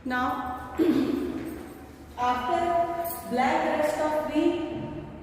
Now, after black rust of tree,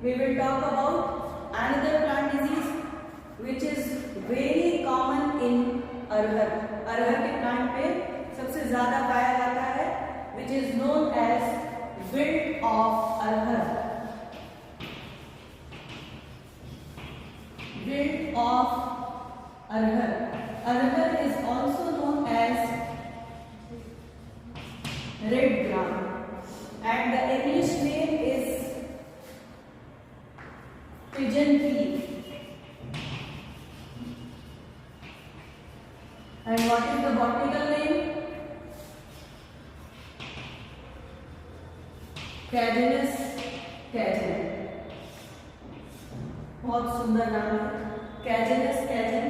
we will talk about another plant disease which is very common in अरहर. अरहर के plant पे सबसे ज्यादा पाया जाता है which is known as wilt of arhar. Wilt of arhar. Arhar is also known as red gram and the English name is pigeon pea. And what is the botanical name? Cajanus cajan. बहुत सुंदर नाम है Cajanus cajan.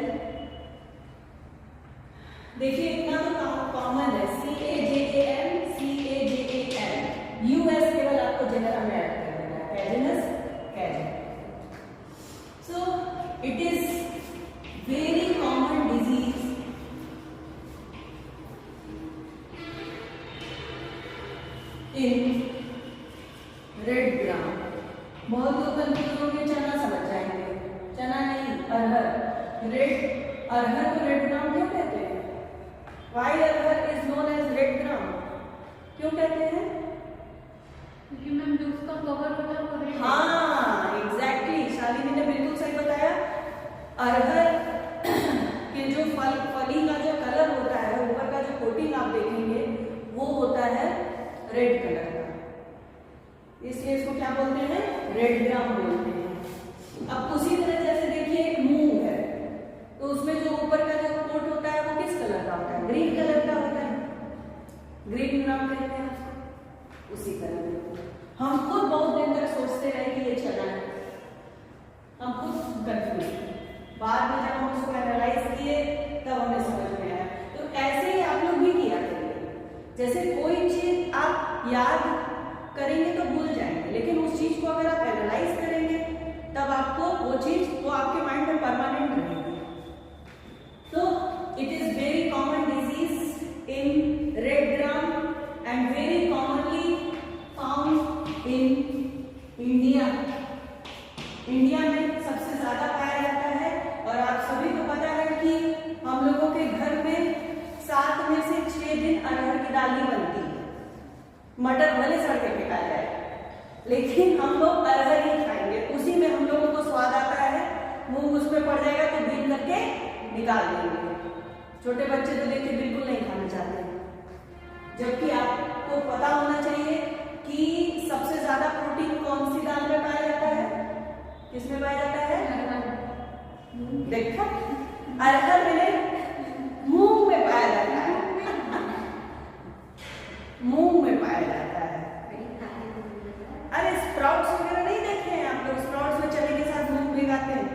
देखिए इतना तो common है CAJAN CAJAN. US केवल आपको जनरल में ऐड कर देना है Cajanus cajan. So it is very common disease in red gram. बहुत लोग कंफ्यूज होंगे, चना समझ जाएंगे. चना नहीं, अरहर. रेड अरहर को रेड ग्राम क्यों कहते हैं? Why arhar is known as red gram? क्यों कहते हैं? क्योंकि मैम जो उसका कवर होता है वो रेड. हाँ, एग्जैक्टली. शालिनी ने बिल्कुल सही बताया. अरहर के जो फली का जो कलर होता है, ऊपर का जो कोटिंग आप देखेंगे वो होता है रेड कलर का. इसलिए इसको क्या बोलते हैं? रेड ग्राम बोलते हैं. अब उसी तरह जैसे देखिए एक मूंग है तो उसमें जो ऊपर का जो कोट होता है वो किस कलर का होता है? ग्रीन कलर का होता है. ग्रीन ग्राम कहते हैं उसको. उसी कलर में हम खुद बहुत दिन तक सोचते रहे कि ये चना है. हम खुद कंफ्यूज. बाद में जब हम उसको एनालाइज किए तब हमें समझ में आया. तो ऐसे ही आप लोग भी किया करेंगे. जैसे कोई चीज आप याद करेंगे तो भूल जाएंगे, लेकिन उस चीज को अगर आप एनालाइज करेंगे तब आपको वो चीज वो आपके माइंड में परमानेंट रहेगी. तो it is very common disease in red gram and very commonly found in India. India में सबसे ज्यादा पाया जाता है और आप सभी को पता है कि हम लोगों के घर में 7 में से 6 दिन अरहर की दाल ही बनती है. मटर भले सड़के फेंका जाए लेकिन हम लोग अरहर ही खाएंगे. उसी में हम लोगों को स्वाद आता है. मूंग उसमें पड़ जाएगा तो बीन करके निकाल देंगे. छोटे बच्चे तो देखिए बिल्कुल नहीं खाना चाहते, जबकि आपको पता होना चाहिए कि सबसे ज्यादा प्रोटीन कौन सी दाल में पाया जाता है? किसमें पाया जाता है? देखा, अरहर में मूंग में पाया जाता है. मूंग में पाया जाता है. अरे स्प्राउट्स वगैरह नहीं देखे हैं आप लोग? स्प्राउट्स में चने के साथ मूंग भिगाते हैं.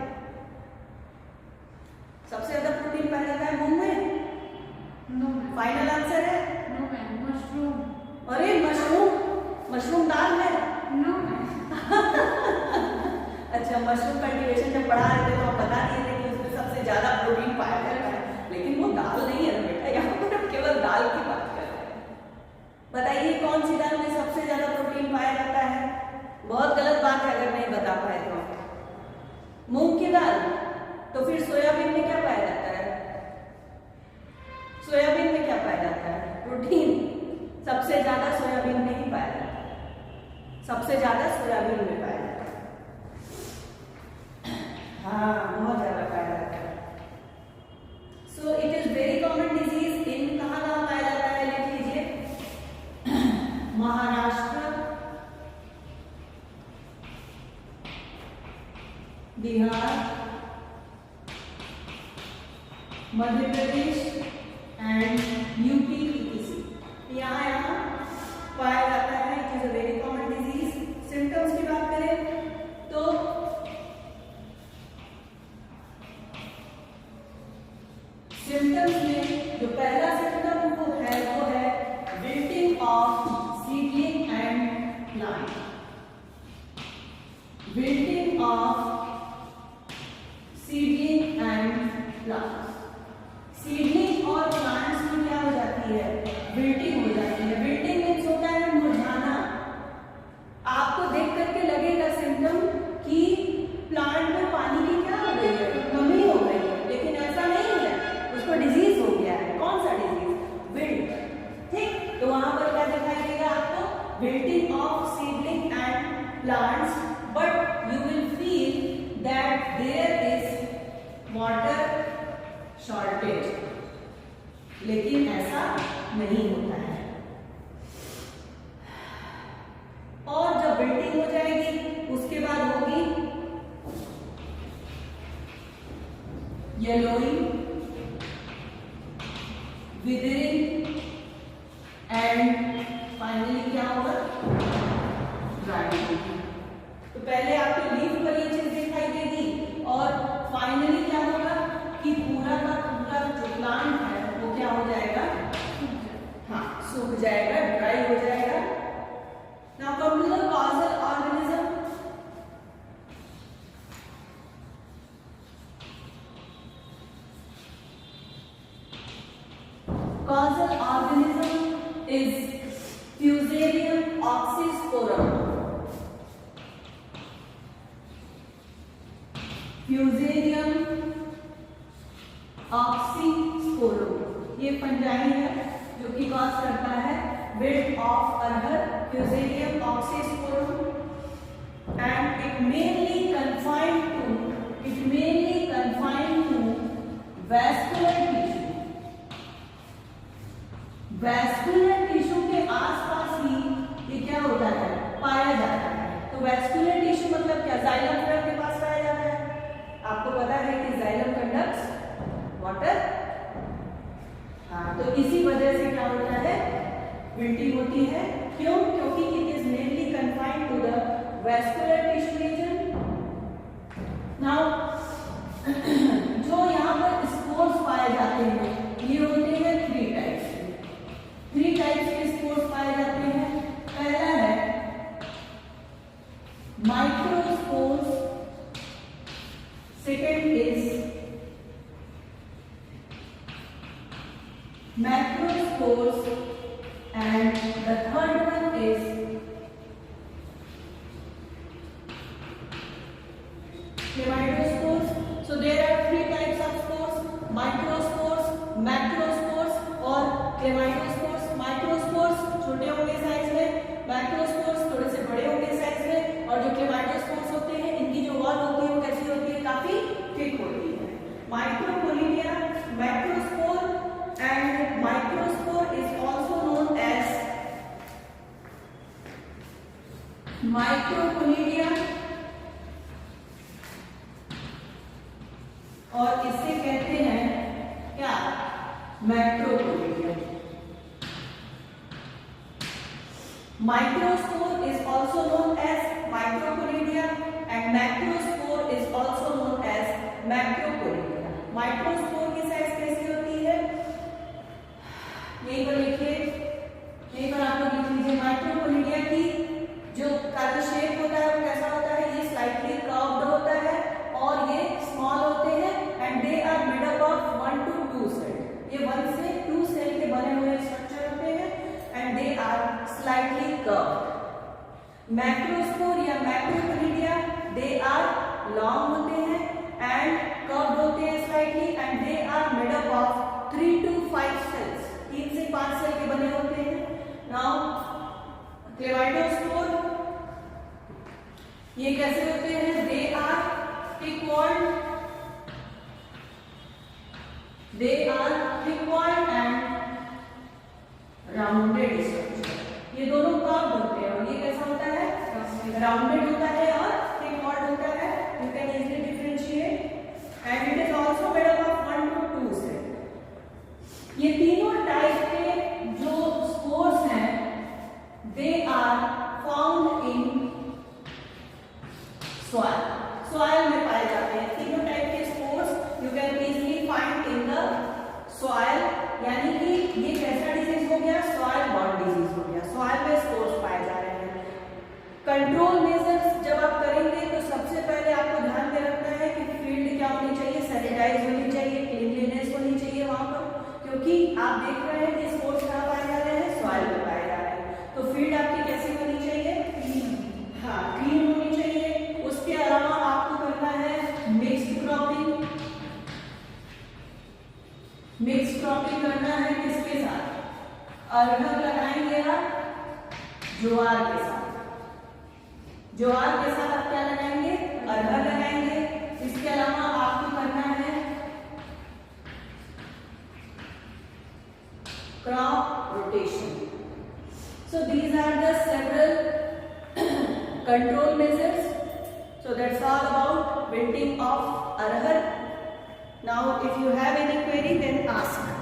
सबसे ज्यादा प्रोटीन पाया जाता है मूंग में. नो. फाइनल आंसर है नो मैम. मशरूम. अरे मशरूम. मशरूम दाल है? No ma'am. अच्छा, मशरूम कल्टीवेशन जब पढ़ा रहे थे तो हम बता दिए थे कि उसमें सबसे ज्यादा प्रोटीन पाया जाता है, लेकिन वो दाल नहीं है बेटा. यहाँ पर हम केवल दाल की बात कर रहे हैं. बताइए कौन सी दाल में सबसे ज्यादा प्रोटीन पाया जाता है? बहुत गलत बात है अगर नहीं बता पाए तो. मूंग की दाल. तो फिर सोयाबीन में क्या पाया जाता है? सोयाबीन में क्या पाया जाता है? प्रोटीन सबसे ज्यादा सोयाबीन में ही पाया जाता है. सबसे ज्यादा सोयाबीन में पाया जाता है. हाँ, बहुत ज्यादा पाया जाता है. So it is very common disease in कहाँ पाया जाता है? लिख लीजिए. महाराष्ट्र, बिहार, मध्य प्रदेश एंड यूपी की यहाँ पाया जाता है. It is a very common disease. Symptoms की बात करें तो सिम्टम्स में जो पहला सिम्टम वो है wilting of seedling and plant. Wilting of seedling and plant. Seedling और प्लांट्स में क्या हो जाती है? विल्टिंग हो जाती है. नहीं होता है। और जब विल्टिंग हो जाएगी उसके बाद होगी येलोइंग, विदरिंग एंड फाइनली क्या होगा, ड्राइंग। तो पहले आपको लीफ पर ये चीज दिखाई देगी और फाइनली क्या होगा कि पूरा का पूरा जो प्लांट है वो क्या हो जाएगा, हाँ सूख जाएगा, ड्राई हो जाएगा। Now come to the causal organism. Causal organism is Fusarium oxysporum. Fusarium oxysporum ये फंजाई है जो कि कॉज करता है विल्ट ऑफ अरहर, Fusarium oxysporum, and it mainly confined to vascular tissue. Vascular tissue के आसपास ही ये क्या होता है, पाया जाता है। तो वैस्कुलर टिश्यू मतलब क्या, जाइलम फ्लोएम के पास पाया जाता है। आपको पता है कि जाइलम कंडक्ट्स वाटर, हाँ तो इसी वजह से क्या होता है, विल्टिंग होती है। क्यों, क्योंकि it is mainly confined to the vascular tissue region. Now जो यहाँ पर स्पोर्स पाए जाते हैं ये होते हैं थ्री टाइप्स के स्पोर्स पाए जाते हैं। पहला है microspores, second is macrospores and the third one is chlamydospores. So there are three types of spores: microspores, macrospores और क्लेमाइडोस्पोर्स। माइक्रोस्पोर्स छोटे होंगे साइज में, मैक्रोस्पोर्स थोड़े से बड़े होंगे साइज में, और जो क्लेमाइडोस्पोर्स होते हैं इनकी जो वॉल होती है वो कैसी होती है, काफी थिक होती है। Microconidia, macrospore and microspore is also known as microconidia और इसे कहते हैं क्या, macroconidia. Microspore is also known as micropolydia and macrospore is also known as macropolydia. Microspore की साइज कैसी होती है, यहीं पर लिखिए, यहीं पर आप लोग लिख लीजिए। माइक्रोपोलिडिया की जो का जो शेप होता है वो कैसा होता है, ये स्लाइटली कर्व्ड होता है और ये स्मॉल होते हैं and they are made up of 1 to 2 cell. ये 1 से 2 सेल के बने हुए स्ट्रक्चर होते हैं and they are slightly curved. Macrospore या मैक्रोपोलिडिया दे आर लॉन्ग होते हैं एंड कर्व्ड होते हैं slightly and they are made up of 3 to 5 cells, 3 से 5 सेल के बने होते हैं। नाउ क्लेमाइडोस्पोर ये कैसे होते हैं, they are thick-walled and rounded structure. ये दोनों कर्व्ड होते हैं और ये कैसा होता है, राउंडेड होता है और thick-walled होता है। You can easily differentiate and it is also made up of 1 to 2 cells। ये तीनों टाइप के जो स्पोर्स हैं they are found in soil। soil में पाए जाते हैं तीनों टाइप के spores. You can easily find in the soil, यानी कि ये कैसा डिजीज हो गया, सॉइल बॉर्न डिजीज हो गया, सॉइल में स्पोर्स पाए जा रहे हैं। कंट्रोल मेजर्स जब आप करेंगे तो सबसे पहले आपको ध्यान में रखना है कि फील्ड क्या होनी चाहिए, सैनिटाइज होनी चाहिए, क्लीनलीनेस होनी चाहिए वहां पर, क्योंकि आप देख रहे हैं कि स्पोर्स कहाँ पाए जा रहे हैं, सॉइल में पाए जा रहे हैं। तो फील्ड आपकी कैसी होनी चाहिए, हाँ क्लीन होनी चाहिए। उसके अलावा आपको करना है मिक्स्ड क्रॉपिंग। मिक्स क्रॉपिंग करना है किसके साथ, अरहर लगाएंगे आप ज्वार के साथ। ज्वार के साथ आप क्या लगाएंगे, अरहर लगाएंगे। इसके अलावा आपको करना है crop control measures. So that's all about wilting of arhar. Now if you have any query, then ask.